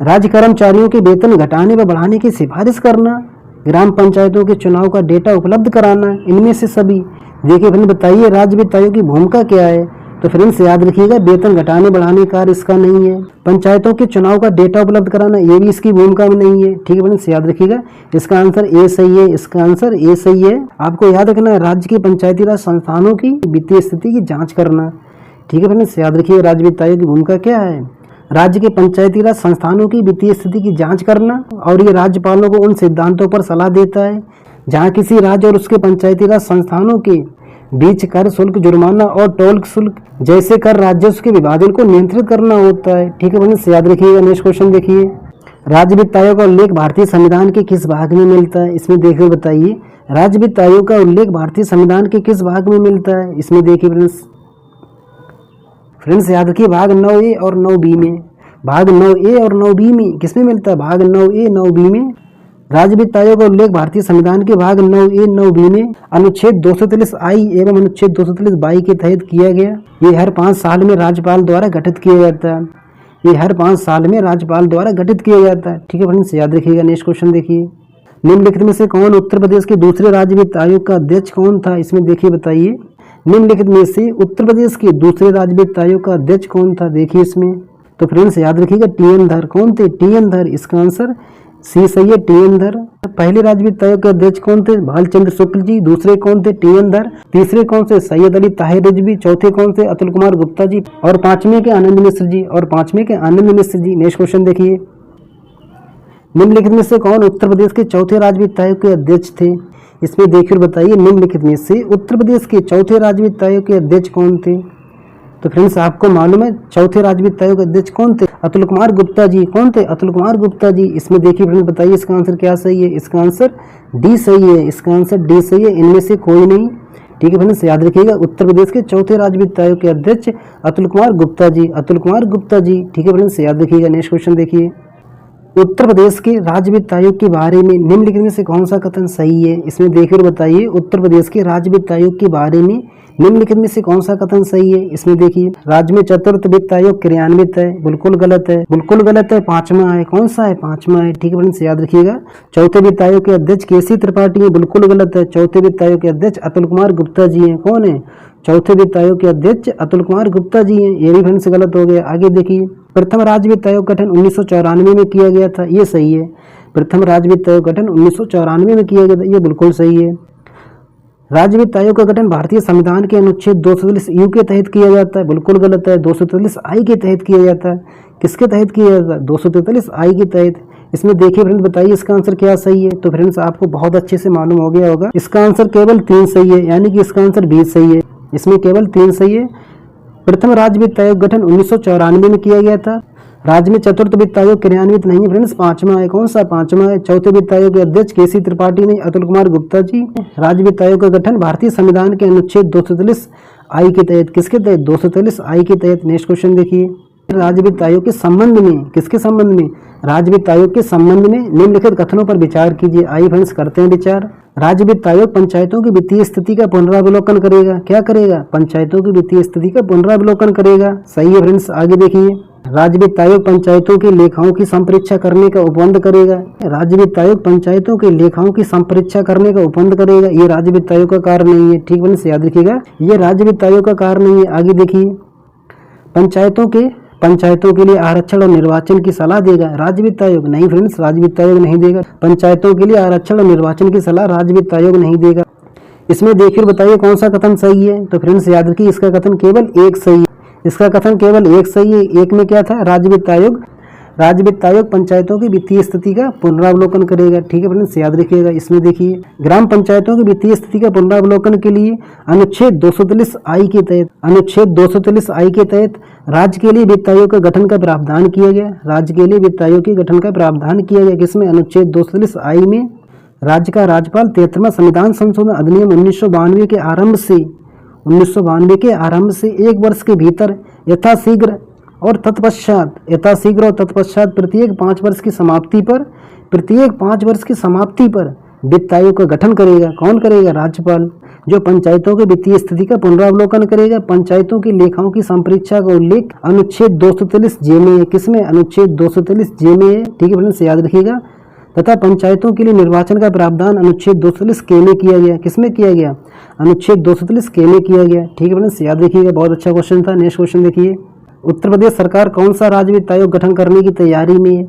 राज्य कर्मचारियों के वेतन घटाने व बढ़ाने की सिफारिश करना, ग्राम पंचायतों के चुनाव का डेटा उपलब्ध कराना, इनमें से सभी। देखिए फ्रेंड्स बताइए राज्य वित्त आयोग की भूमिका क्या है। तो फ्रेंड्स याद रखिएगा वेतन घटाने बढ़ाने का कार्य इसका नहीं है। पंचायतों के चुनाव का डेटा उपलब्ध कराना ये भी इसकी भूमिका में नहीं है, ठीक है फ्रेंड्स याद रखिएगा। इसका आंसर ए सही है, इसका आंसर ए सही है। आपको याद रखना है राज्य के पंचायती राज संस्थानों की वित्तीय स्थिति की जांच करना, ठीक है फ्रेंड्स याद रखिए राज्य वित्त आयोग की भूमिका क्या है, राज्य के पंचायती राज संस्थानों की वित्तीय स्थिति की जांच करना। और ये राज्यपालों को उन सिद्धांतों पर सलाह देता है जहाँ किसी राज्य और उसके पंचायती राज संस्थानों के बीच कर, शुल्क, जुर्माना और टोल शुल्क जैसे कर राजस्व के विभाजन को नियंत्रित करना होता है। ठीक है फ्रेंड्स, याद रखिएगा। नेक्स्ट क्वेश्चन देखिए, राज्य वित्त आयोग का उल्लेख भारतीय संविधान के किस भाग में मिलता है? इसमें देखिए बताइए, राज्य वित्त आयोग का उल्लेख भारतीय संविधान के किस भाग में मिलता है? इसमें देखिए फ्रेंड्स याद रखिए, भाग 9A और 9B में। भाग 9A और 9B में किसमें मिलता है? भाग 9A 9B में। राज्य वित्त आयोग का उल्लेख भारतीय संविधान के भाग 9A 9B में अनुच्छेद 243I एवं अनुच्छेद 243 के तहत किया गया। ये हर 5 साल में राज्यपाल द्वारा गठित किया जाता है। ये हर 5 साल में राज्यपाल द्वारा गठित किया जाता है। ठीक है फ्रेंड्स, याद रखिएगा। नेक्स्ट क्वेश्चन देखिए, निम्नलिखित में से कौन उत्तर प्रदेश के दूसरे राज्य वित्त आयोग का अध्यक्ष कौन था? इसमें देखिए बताइए, निम्नलिखित में से उत्तर प्रदेश के दूसरे राज्य वित्त आयोग का अध्यक्ष कौन था? देखिए इसमें तो फ्रेंड्स याद रखिएगा, TN धर। कौन थे? TN धर। इसका आंसर सी सही है, TN धर। पहले राज्य वित्त आयोग के अध्यक्ष कौन थे? भालचंद्र शुक्ल जी। दूसरे कौन थे? TN धर। तीसरे कौन से? सैयद अली ताहिर रिजवी। चौथे कौन से? अतुल कुमार गुप्ता जी। और पांचवें के आनंद मिश्र जी। नेक्स्ट क्वेश्चन देखिए, निम्नलिखित में से कौन उत्तर प्रदेश के चौथे राज्य वित्त आयोग के अध्यक्ष थे? इसमें देखिए बताइए, निम्नलिखित में से उत्तर प्रदेश के चौथे राज्य वित्त आयोग के अध्यक्ष कौन थे? तो फ्रेंड्स आपको मालूम है चौथे राज्य वित्त आयोग अध्यक्ष कौन थे? अतुल कुमार गुप्ता जी। कौन थे? अतुल कुमार गुप्ता जी। इसमें देखिए फ्रेंड्स बताइए, इसका आंसर क्या सही है? इसका आंसर डी सही है। इसका आंसर डी सही है, इनमें से कोई नहीं। ठीक है फ्रेंड्स, याद रखिएगा, उत्तर प्रदेश के चौथे राज्य वित्त आयोग के अध्यक्ष अतुल कुमार गुप्ता जी। अतुल कुमार गुप्ता जी। ठीक है फ्रेंड्स, याद रखिएगा। नेक्स्ट क्वेश्चन देखिए, उत्तर प्रदेश के राज्य वित्त आयोग के बारे में निम्नलिखित में से कौन सा कथन सही है? इसमें देखिए बताइए, उत्तर प्रदेश के राज्य वित्त आयोग के बारे में निम्नलिखित में से कौन सा कथन सही है? इसमें देखिए, राज्य में चतुर्थ वित्त आयोग क्रियान्वित है। बिल्कुल गलत है, बिल्कुल गलत है। पांचवा है। कौन सा है? पांचवा है। ठीक है फ्रेंड्स, याद रखिएगा। चौथे वित्त आयोग के अध्यक्ष केसी त्रिपाठी है। बिल्कुल गलत है। चौथे वित्त आयोग के अध्यक्ष अतुल कुमार गुप्ता जी हैं। कौन है? चौथे वित्त आयोग के अध्यक्ष अतुल कुमार गुप्ता जी हैं। ये भी फ्रेंड्स गलत हो गया। आगे देखिए, प्रथम राज्य वित्त आयोग गठन 1994 में किया गया था। ये सही है। प्रथम राज्य वित्त आयोग गठन 1994 में किया गया था। ये बिल्कुल सही है। राज्य वित्त आयोग का गठन भारतीय संविधान के अनुच्छेद 243U के तहत किया जाता है। बिल्कुल गलत है। 243I के तहत किया जाता है। किसके तहत किया जाता है? 243I के तहत। इसमें देखिए फ्रेंड्स बताइए, इसका आंसर क्या सही है? तो फ्रेंड्स आपको बहुत अच्छे से मालूम हो गया होगा, इसका आंसर केवल 3 सही है, यानी कि इसका आंसर 20 सही है। इसमें केवल 3 सही है। प्रथम राज्य वित्त आयोग गठन 1994 में किया गया था। राज्य में चतुर्थ वित्त आयोग क्रियान्वित नहीं है फ्रेंड्स। पांचवा है। कौन सा? पांचवा है। चौथे वित्त आयोग के अध्यक्ष केसी त्रिपाठी ने, अतुल कुमार गुप्ता जी। राज्य वित्त आयोग का गठन भारतीय संविधान के अनुच्छेद 243I के तहत। किसके तहत? 243I के तहत। नेक्स्ट क्वेश्चन देखिए, राज्य वित्त आयोग के संबंध में, किसके संबंध में? राज्य वित्त आयोग के संबंध में निम्नलिखित कथनों पर विचार कीजिए। आइए फ्रेंड्स करते हैं विचार। राज्य वित्त आयोग पंचायतों की वित्तीय स्थिति का पुनरावलोकन करेगा। क्या करेगा? पंचायतों की वित्तीय स्थिति का पुनरावलोकन करेगा। सही है फ्रेंड्स। आगे देखिए, राज्य वित्त आयोग पंचायतों के लेखाओं की संपरीक्षा करने का उपबंध करेगा। राज्य वित्त आयोग पंचायतों के लेखाओं की संपरीक्षा करने का उपबंध करेगा। ये राज्य वित्त आयोग का कार्य नहीं है। ठीक फ्रेंड्स, याद रखिएगा, ये राज्य वित्त आयोग का कार्य नहीं है। आगे देखिए, पंचायतों के लिए आरक्षण और निर्वाचन की सलाह देगा। राज्य वित्त आयोग नहीं फ्रेंड्स, राज्य वित्त आयोग नहीं देगा। पंचायतों के लिए आरक्षण और निर्वाचन की सलाह राज्य वित्त आयोग नहीं देगा। इसमें देखिए बताइए कौन सा कथन सही है? तो फ्रेंड्स याद रखिए, इसका कथन केवल एक सही है। इसका कथन केवल एक सही है। एक में क्या था? राज्य वित्त आयोग पंचायतों की वित्तीय स्थिति का पुनरावलोकन करेगा। ठीक है फ्रेंड्स, याद रखिएगा। इसमें देखिए, ग्राम पंचायतों की वित्तीय स्थिति का पुनरावलोकन के लिए अनुच्छेद 243I के तहत राज्य के लिए वित्त आयोग का गठन का प्रावधान किया गया। राज्य के लिए वित्त आयोग के गठन का प्रावधान किया गया। किसमें? अनुच्छेद 243I में। राज्य का राज्यपाल 73वां संविधान संशोधन अधिनियम 1992 के आरंभ से 1 वर्ष के भीतर यथाशीघ्र और तत्पश्चात प्रत्येक 5 वर्ष की समाप्ति पर वित्त आयोग का गठन करेगा। कौन करेगा? राज्यपाल, जो पंचायतों के वित्तीय स्थिति का पुनरावलोकन करेगा। पंचायतों की लेखाओं की संपरीक्षा का उल्लेख अनुच्छेद 243J में है। किसमें? अनुच्छेद 243J में है। ठीक है फ्रेंड्स, याद रखिएगा। तथा पंचायतों के लिए निर्वाचन का प्रावधान अनुच्छेद 243K में किया गया। किसमें किया गया? अनुच्छेद 243K में किया गया। ठीक है फ्रेंड्स, याद रखिएगा। बहुत अच्छा क्वेश्चन था। नेक्स्ट क्वेश्चन देखिए, उत्तर प्रदेश सरकार कौन सा राज्य वित्त आयोग गठन करने की तैयारी में है?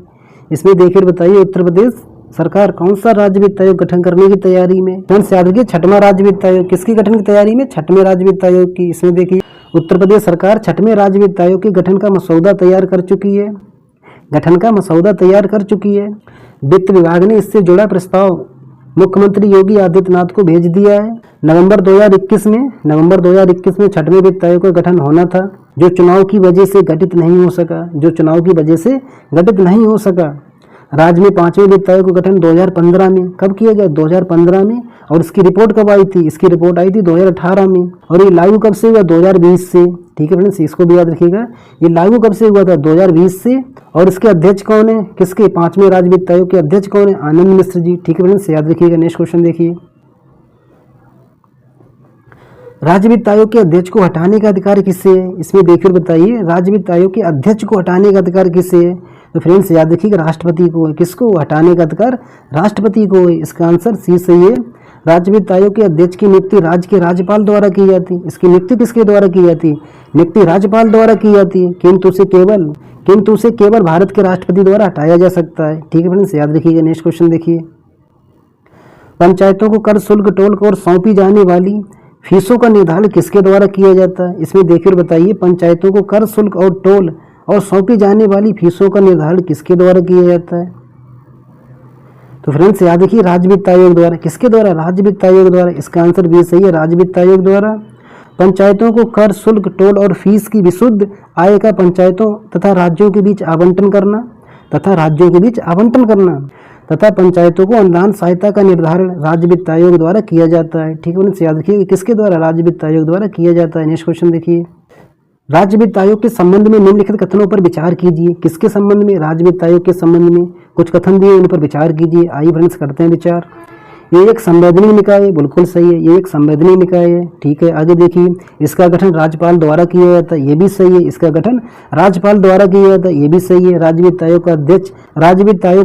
इसमें देखिए बताइए, उत्तर प्रदेश सरकार कौन सा राज्य वित्त आयोग गठन करने की तैयारी में? फ्रेंड्स याद रखिए, 6वां राज्य वित्त आयोग। किसकी गठन की तैयारी में? 6वें राज्य वित्त आयोग की। इसमें देखिए, उत्तर प्रदेश सरकार 6वें राज्य वित्त आयोग के गठन का मसौदा तैयार कर चुकी है। वित्त विभाग ने इससे जुड़ा प्रस्ताव मुख्यमंत्री योगी आदित्यनाथ को भेज दिया है। नवंबर 2021 में छठवें वित्त आयोग का गठन होना था, जो चुनाव की वजह से गठित नहीं हो सका। राज्य में पांचवें वित्त आयोग का गठन 2015 में कब किया गया? 2015 में। और इसकी रिपोर्ट कब आई थी? इसकी रिपोर्ट आई थी 2018 में। और ये लागू कब से हुआ? 2020 से। ठीक है फ्रेंड्स, इसको भी याद रखिएगा। ये लागू कब से हुआ था? 2020 से। और इसके अध्यक्ष कौन है? किसके? पांचवें राज्य वित्त आयोग के अध्यक्ष कौन है? आनंद मिश्र जी। ठीक है फ्रेंड्स, याद रखिएगा। नेक्स्ट क्वेश्चन देखिए, राज्य वित्त आयोग के अध्यक्ष को हटाने का अधिकार किससे है? इसमें देखिए बताइए, राज्य वित्त आयोग के अध्यक्ष को हटाने का अधिकार किससे है? तो फ्रेंड्स याद रखिएगा, राष्ट्रपति को है। किसको हटाने का अधिकार? राष्ट्रपति को है। इसका आंसर सी सही है। राज्य वित्त आयोग के अध्यक्ष की नियुक्ति राज्य के राज्यपाल द्वारा की जाती है। इसकी नियुक्ति किसके द्वारा की जाती है? नियुक्ति राज्यपाल द्वारा की जाती है, किंतु उसे केवल भारत के राष्ट्रपति द्वारा हटाया जा सकता है। ठीक है फ्रेंड्स, याद रखिएगा। नेक्स्ट क्वेश्चन देखिए, पंचायतों को कर, शुल्क, टोल और सौंपी जाने वाली फीसों का निर्धारण किसके द्वारा किया जाता है? इसमें देखिए और बताइए, पंचायतों को कर, शुल्क और टोल और सौंपी जाने वाली फीसों का निर्धारण किसके द्वारा किया जाता है? तो फ्रेंड्स याद रखिए, राज्य वित्त आयोग द्वारा। किसके द्वारा? राज्य वित्त आयोग द्वारा। इसका आंसर भी सही है, राज्य वित्त आयोग द्वारा। पंचायतों को कर, शुल्क, टोल और फीस की विशुद्ध आय का पंचायतों तथा राज्यों के बीच आवंटन करना तथा पंचायतों को अनुदान सहायता का निर्धारण राज्य वित्त आयोग द्वारा किया जाता है। ठीक है फ्रेंड्स, याद रखिए किसके द्वारा? राज्य वित्त आयोग द्वारा किया जाता है। नेक्स्ट क्वेश्चन देखिए, राज्य वित्त आयोग के संबंध में निम्नलिखित कथनों पर विचार कीजिए। किसके संबंध में? राज्य वित्त आयोग के संबंध में कुछ कथन दिए, उन पर विचार कीजिए। आइए फ्रेंड्स करते हैं विचार। ये एक संवैधानिक निकाय है, बिल्कुल सही है, ये एक संवैधानिक निकाय है। ठीक है, आगे देखिए, इसका गठन राज्यपाल द्वारा किया जाता है, ये भी सही है। इसका गठन राज्यपाल द्वारा किया जाता है, ये भी सही है। राज्य वित्त आयोग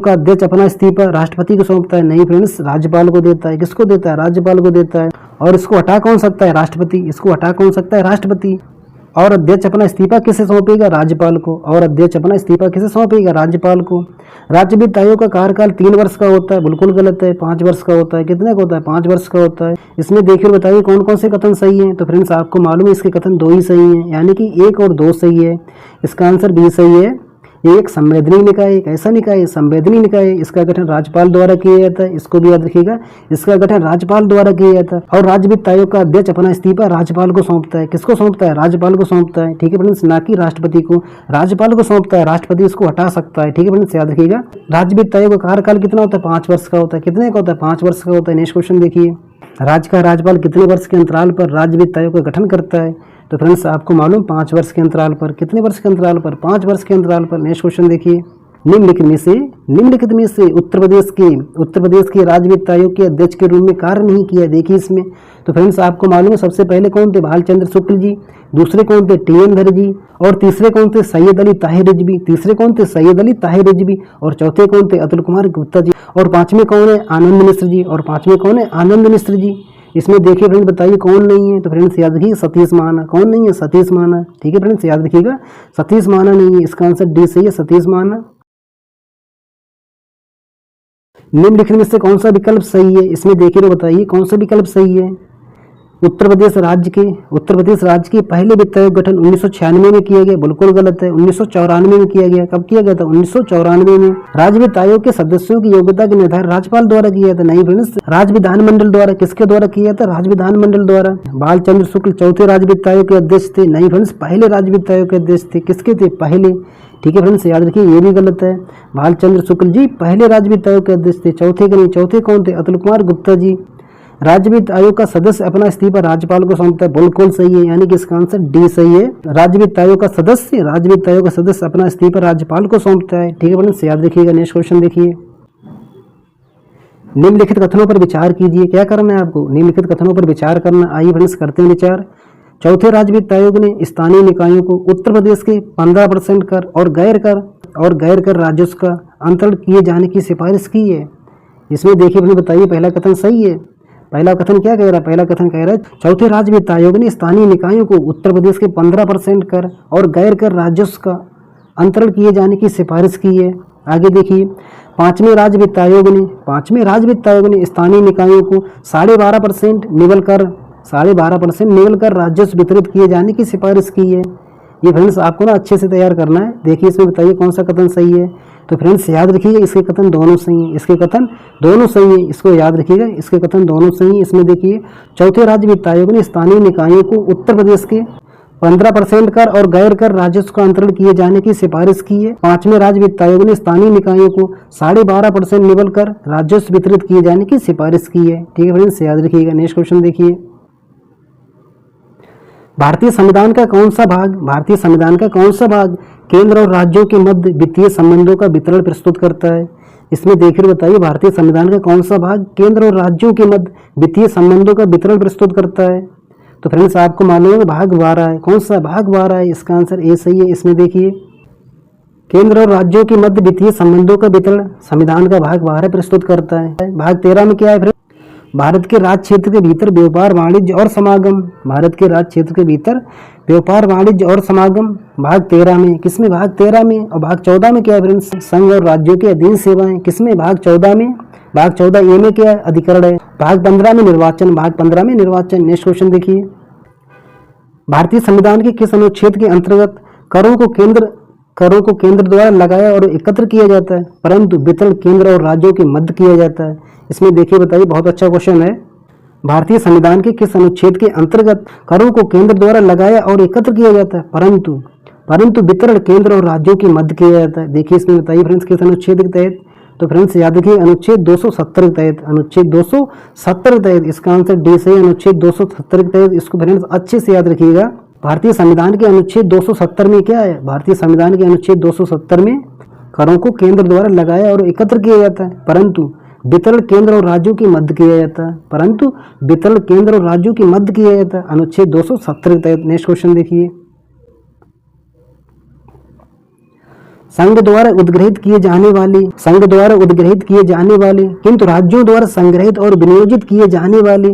का अध्यक्ष अपना इस्तीफा राष्ट्रपति को सौंपता है? नहीं फ्रेंड्स, राज्यपाल को देता है। किसको देता है? राज्यपाल को देता है। और इसको हटा कौन सकता है? राष्ट्रपति। और अध्यक्ष अपना इस्तीफा किसे सौंपेगा? राज्यपाल को। राज्यपाल को। राज्य वित्त आयोग का कार्यकाल 3 वर्ष का होता है, बिल्कुल गलत है, 5 वर्ष का होता है। कितने का होता है? 5 वर्ष का होता है। इसमें देखिए बताइए कौन कौन से कथन सही हैं। तो फ्रेंड्स आपको मालूम है इसके कथन 2 ही सही हैं, यानी कि 1 और 2 सही है। इसका आंसर भी सही है। ये एक संवैधानिक निकाय, एक ऐसा निकाय है, संवैधानिक निकाय है। इसका गठन राज्यपाल द्वारा किया जाता है, इसको भी याद रखिएगा। इसका गठन राज्यपाल द्वारा किया जाता है। और राज्य वित्त आयोग का अध्यक्ष अपना इस्तीफा राज्यपाल को सौंपता है। किसको सौंपता है? राज्यपाल को सौंपता है। ठीक है फ्रेंड्स, ना कि राष्ट्रपति को। राज्यपाल को सौंपता है, राष्ट्रपति इसको हटा सकता है। ठीक है फ्रेंड्स, याद रखिएगा। राज्य वित्त आयोग का कार्यकाल कितना होता है? 5 वर्ष का होता है। कितने का होता है? 5 वर्ष का होता है। नेक्स्ट क्वेश्चन देखिए, राज्य का राज्यपाल कितने वर्ष के अंतराल पर राज्य वित्त आयोग का गठन करता है? तो फ्रेंड्स आपको मालूम 5 वर्ष के अंतराल पर। कितने वर्ष के अंतराल पर? 5 वर्ष के अंतराल पर। नेक्स्ट क्वेश्चन देखिए, निम्नलिखित में से उत्तर प्रदेश के राज्य वित्त आयोग के अध्यक्ष के रूप में कार्य नहीं किया। देखिए इसमें, तो फ्रेंड्स आपको मालूम है सबसे पहले कौन थे? भालचंद्र शुक्ल जी। दूसरे कौन थे? टी.एन. धर जी। और तीसरे कौन थे? सैयद अली ताहिर रिजवी। और चौथे कौन थे? अतुल कुमार गुप्ता जी। और पांचवें कौन है? आनंद मिश्र जी। इसमें देखिए फ्रेंड्स बताइए कौन नहीं है? तो फ्रेंड्स याद रखिए सतीश महाना। कौन नहीं है? सतीश महाना। ठीक है फ्रेंड्स, याद रखिएगा सतीश महाना नहीं है। इसका आंसर डी सही है, सतीश महाना। निम्नलिखित में से कौन सा विकल्प सही है? इसमें देखिए तो बताइए कौन सा विकल्प सही है। उत्तर प्रदेश राज्य के पहले वित्त आयोग गठन 1996 में किया गया, बिल्कुल गलत है। 1994 में किया गया। कब किया गया था? 1994 में। राज्य वित्त आयोग के सदस्यों की योग्यता के निर्धारण राज्यपाल द्वारा किया था? नहीं फ्रेंड्स, राज्य विधानमंडल द्वारा। किसके द्वारा किया था? राज्य विधानमंडल द्वारा। बालचंद्र शुक्ल चौथे राज्य वित्त आयोग के अध्यक्ष थे? नहीं फ्रेंड्स, पहले राज्य वित्त आयोग के अध्यक्ष थे। किसके थे? पहले। ठीक है फ्रेंड्स, याद रखिए ये भी गलत है। भालचंद्र शुक्ल जी पहले राज्य वित्त आयोग के अध्यक्ष थे, चौथे के नहीं। चौथे कौन थे? अतुल कुमार गुप्ता जी। राज्य वित्त आयोग का सदस्य अपना इस्तीफा राज्यपाल को सौंपता है, बिल्कुल सही है, यानी कि इसका आंसर डी सही है। राज्य वित्त आयोग का सदस्य अपना इस्तीफा राज्यपाल को सौंपता है। ठीक है फ्रेंड्स, याद रखिएगा। नेक्स्ट क्वेश्चन देखिए, निम्नलिखित कथनों पर विचार कीजिए। क्या करना है आपको? निम्नलिखित कथनों पर विचार करना। आइए फ्रेंड्स करते हैं विचार। चौथे राज्य वित्त आयोग ने स्थानीय निकायों को उत्तर प्रदेश के 15% कर और गैर कर राजस्व का अंतरण किए जाने की सिफारिश की है। इसमें देखिए अपने बताइए पहला कथन सही है। पहला कथन क्या कह रहा है? पहला कथन कह रहा है चौथे राज्य वित्त आयोग ने स्थानीय निकायों को उत्तर प्रदेश के 15% कर और गैर कर राजस्व का अंतरण किए जाने की सिफारिश की है। आगे देखिए, पांचवें राज्य वित्त आयोग ने स्थानीय निकायों को 12.5% निवल कर राजस्व वितरित किए जाने की सिफारिश की है। ये फ्रेंड्स आपको ना अच्छे से तैयार करना है। देखिए इसमें बताइए कौन सा कथन सही है। तो फ्रेंड्स याद रखिएगा इसके कथन दोनों सही हैं, इसके कथन दोनों सही हैं, इसको याद रखिएगा, इसके कथन दोनों सही हैं। इसमें देखिए चौथे राज्य वित्त आयोग ने स्थानीय निकायों को उत्तर प्रदेश के 15% कर और गैर कर राजस्व का अंतरण किए जाने की सिफारिश की है। पांचवें राज्य वित्त आयोग ने स्थानीय निकायों को 12.5% निवल कर राजस्व वितरित किए जाने की सिफारिश की है। ठीक है फ्रेंड्स, याद रखिएगा। नेक्स्ट क्वेश्चन देखिए, भारतीय संविधान का कौन सा भाग केंद्र और राज्यों के मध्य वित्तीय संबंधों का वितरण प्रस्तुत करता है? इसमें देखिए बताइए, भारतीय संविधान का कौन सा भाग केंद्र और राज्यों के मध्य वित्तीय संबंधों का वितरण प्रस्तुत करता है? तो फ्रेंड्स आपको मालूम है भाग 12 है। कौन सा भाग 12 है? इसका आंसर ए सही है। इसमें देखिए केंद्र और राज्यों के मध्य वित्तीय संबंधों का वितरण संविधान का भाग 12 प्रस्तुत करता है। भाग 13 में क्या है? भारत के राज्य क्षेत्र के भीतर व्यापार वाणिज्य और समागम। भारत के राज्य क्षेत्र के भीतर व्यापार वाणिज्य और समागम भाग 13 में। किसमें? भाग 13 में। और भाग 14 में क्या है फ्रेंड्स? संघ और राज्यों के अधीन सेवाएं। किसमें? भाग 14 में। भाग 14 ए में क्या है? अधिकरण है। भाग 15 में निर्वाचन। भाग 15 में निर्वाचन। नेक्स्ट क्वेश्चन देखिए, भारतीय संविधान के किस अनुच्छेद के अंतर्गत करों को केंद्र द्वारा लगाया और एकत्र किया जाता है, परंतु वितरण केंद्र और राज्यों के मध्य किया जाता है? इसमें देखिए बताइए, बहुत अच्छा क्वेश्चन है। भारतीय संविधान के किस अनुच्छेद के अंतर्गत करों को केंद्र द्वारा लगाया और एकत्र किया जाता है, परंतु वितरण केंद्र और राज्यों के मध्य किया जाता है? देखिए इसमें बताइए फ्रेंड्स किस अनुच्छेद के तहत? तो फ्रेंड्स याद रखिए अनुच्छेद 270 के तहत। अनुच्छेद 270 के तहत इसका आंसर डी सही। अनुच्छेद 270 के तहत इसको फ्रेंड्स अच्छे से याद रखिएगा। भारतीय संविधान के अनुच्छेद 270 में क्या है? भारतीय संविधान के अनुच्छेद 270 में करों को केंद्र द्वारा लगाया और एकत्र किया जाता है, परंतु वितरण केंद्र और राज्यों के मध्य किया जाता है। अनुच्छेद 270 के तहत। नेक्स्ट क्वेश्चन देखिए, संघ द्वारा उद्ग्रहित किए जाने वाले किंतु राज्यों द्वारा संग्रहित और विनियोजित किए जाने वाले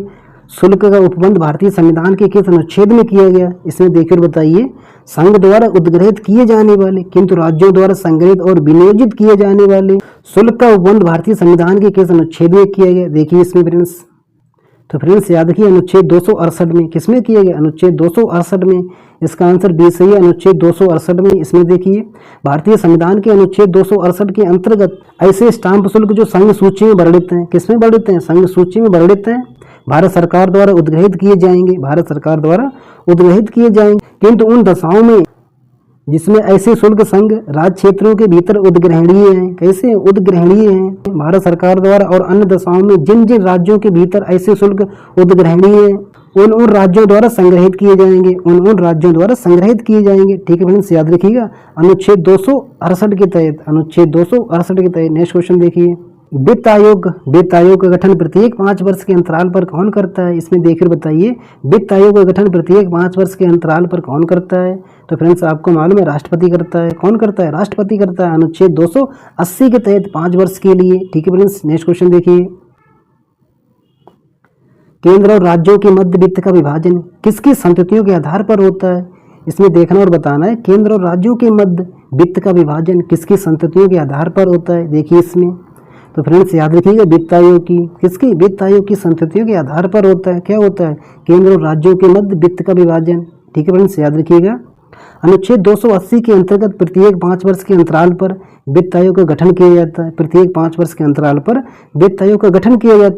शुल्क का उपबंध भारतीय संविधान के किस अनुच्छेद में किया गया? इसमें देखिए बताइए, संघ द्वारा उद्ग्रहित किए जाने वाले किंतु राज्यों द्वारा संग्रहित और विनियोजित किए जाने वाले शुल्क का उपबंध भारतीय संविधान के किस अनुच्छेद में किया गया? देखिए इसमें फ्रेंड्स, तो फ्रेंड्स याद रखिए अनुच्छेद 268 में। किसमें किया गया? अनुच्छेद 268 में। इसका आंसर बी सही है, अनुच्छेद 268 में। इसमें देखिए भारतीय संविधान के अनुच्छेद 268 के अंतर्गत ऐसे स्टाम्प शुल्क जो संघ सूची में वर्णित हैं, किसमें वर्णित हैं? संघ सूची में वर्णित हैं, भारत सरकार द्वारा उद्ग्रहित किए जाएंगे, किंतु उन दशाओं में जिसमें ऐसे शुल्क संघ राज्य क्षेत्रों के भीतर उद्ग्रहणीय हैं। कैसे? उद्ग्रहणीय हैं भारत सरकार द्वारा, और अन्य दशाओं में जिन जिन राज्यों के भीतर ऐसे शुल्क उद्ग्रहणीय हैं उन राज्यों द्वारा संग्रहित किए जाएंगे। ठीक है फ्रेंड्स, याद रखिएगा अनुच्छेद 268 के तहत। नेक्स्ट क्वेश्चन देखिए, वित्त आयोग का गठन प्रत्येक 5 वर्ष के अंतराल पर कौन करता है? इसमें देखकर बताइए, वित्त आयोग का गठन प्रत्येक 5 वर्ष के अंतराल पर कौन करता है? तो फ्रेंड्स आपको मालूम है राष्ट्रपति करता है। कौन करता है? राष्ट्रपति करता है, अनुच्छेद 280 के तहत 5 वर्ष के लिए। ठीक है फ्रेंड्स, नेक्स्ट क्वेश्चन देखिए, केंद्र और राज्यों के मध्य वित्त का विभाजन किसकी संततियों के आधार पर होता है? इसमें देखना और बताना है, केंद्र और राज्यों के मध्य वित्त का विभाजन किसकी संततियों के आधार पर होता है? देखिए इसमें, तो फ्रेंड्स याद रखिएगा वित्त आयोग की संततियों के आधार पर होता है। क्या होता है? केंद्र और राज्यों के मध्य वित्त का विभाजन। ठीक है फ्रेंड्स, याद रखिएगा अनुच्छेद 280 के अंतर्गत प्रत्येक 5 वर्ष के अंतराल पर वित्त आयोग का गठन किया जाता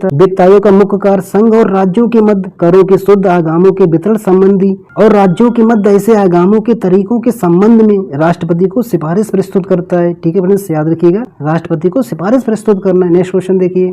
है। वित्त आयोग का मुख्य कार्य संघ और राज्यों के मध्य करों के शुद्ध आगामों के वितरण संबंधी और राज्यों के मध्य ऐसे आगामों के तरीकों के संबंध में राष्ट्रपति को सिफारिश प्रस्तुत करता है। ठीक है फ्रेंड्स, याद रखिएगा राष्ट्रपति को सिफारिश प्रस्तुत करना है। नेक्स्ट क्वेश्चन देखिए,